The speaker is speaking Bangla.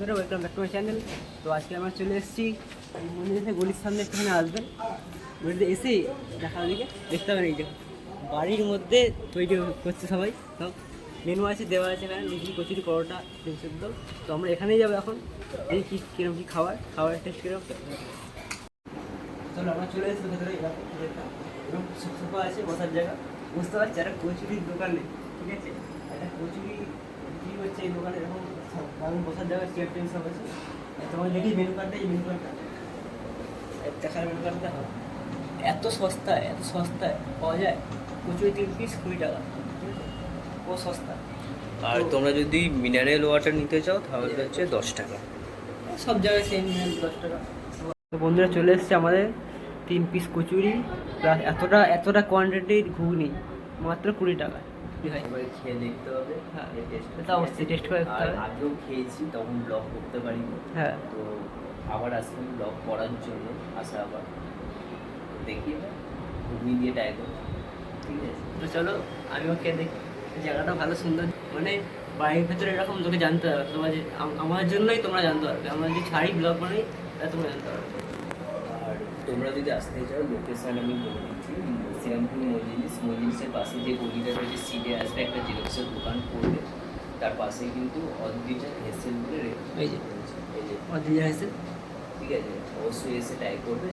বন্ধুরা, welcome back to my channel. তো আজকে আমরা চলে এসেছি মন্দিরের গলির সামনে, একটুখানি আসবেন। মন্দিরে এসেই দেখা দিকে দেখতে পাবেন এই যে বাড়ির মধ্যে তৈরি করছে সবাই। সব মেনু আছে, দেওয়া আছে এখানে লিচি, কচুরি, পরোটা, ডিম সেদ্ধ। তো আমরা এখানেই যাবো এখন। এই কীরকম কী খাবারের টেস্ট কীরকম। চলো আমরা চলে এসেছি ভেতরে। এরকম সোফা আছে, বসার জায়গা। বুঝতে পারছি একটা কচুরির দোকানে, ঠিক আছে, একটা কচুরি বিক্রি করছে এই দোকানে। এরকম দারুণ বসার জায়গা, চেয়ার টেবিল সব আছে। তোমাকে দেখি মেনু কার্ডটা, এই মেনু কার্ডটা দেখার, মেনু কার্ডটা এত সস্তায় পাওয়া যায়। কচুরি 3 পিস 20 টাকা, ঠিক আছে, ও সস্তা। আর তোমরা যদি মিনারেল ওয়াটার নিতে চাও তাহলে হচ্ছে 10 টাকা। সব জায়গায় সেম 10 টাকা। তো বন্ধুরা চলে এসছে আমাদের 3 পিস কচুরি প্লাস এতটা কোয়ান্টিটির ঘুগনি, মাত্র 20 টাকা। এবারে খেয়ে দেখতে হবে। হ্যাঁ, এর taste এটা অবশ্যই টেস্ট করে দেখতে আর হবে। আগেও খেয়েছি, তখন ব্লগ করতে পারিনি। হ্যাঁ, তো আবার আসলাম ব্লগ করার জন্য, আসা আবার তো দেখি এবার ঘুগনি দিয়ে ট্রাই করবো, ঠিক আছে। তো চলো আমিও খেয়ে দেখি। জায়গাটা ভালো সুন্দর, মানে বাড়ির ভেতরে এরকম তোকে জানতে হবে। তোমার যে আমার জন্যই তোমরা জানতে পারবে। আমরা যদি ছাড়ি ব্লগ বানাই তাহলে তোমরা জানতে পারবে। আর তোমরা যদি আসতে চাও, লোকেশন আমি বলে দিচ্ছি। শ্রীরামপুর মজলিসের পাশে যে গলিটা রয়েছে, সিটে আসবে, একটা জেরক্সের দোকান পড়বে। তার পাশে কিন্তু অদ্রিজা হেসেল বলে এই যে এই যে অদিজা হেসেল। ঠিক আছে, অবশ্যই এসে ট্রাই করবে।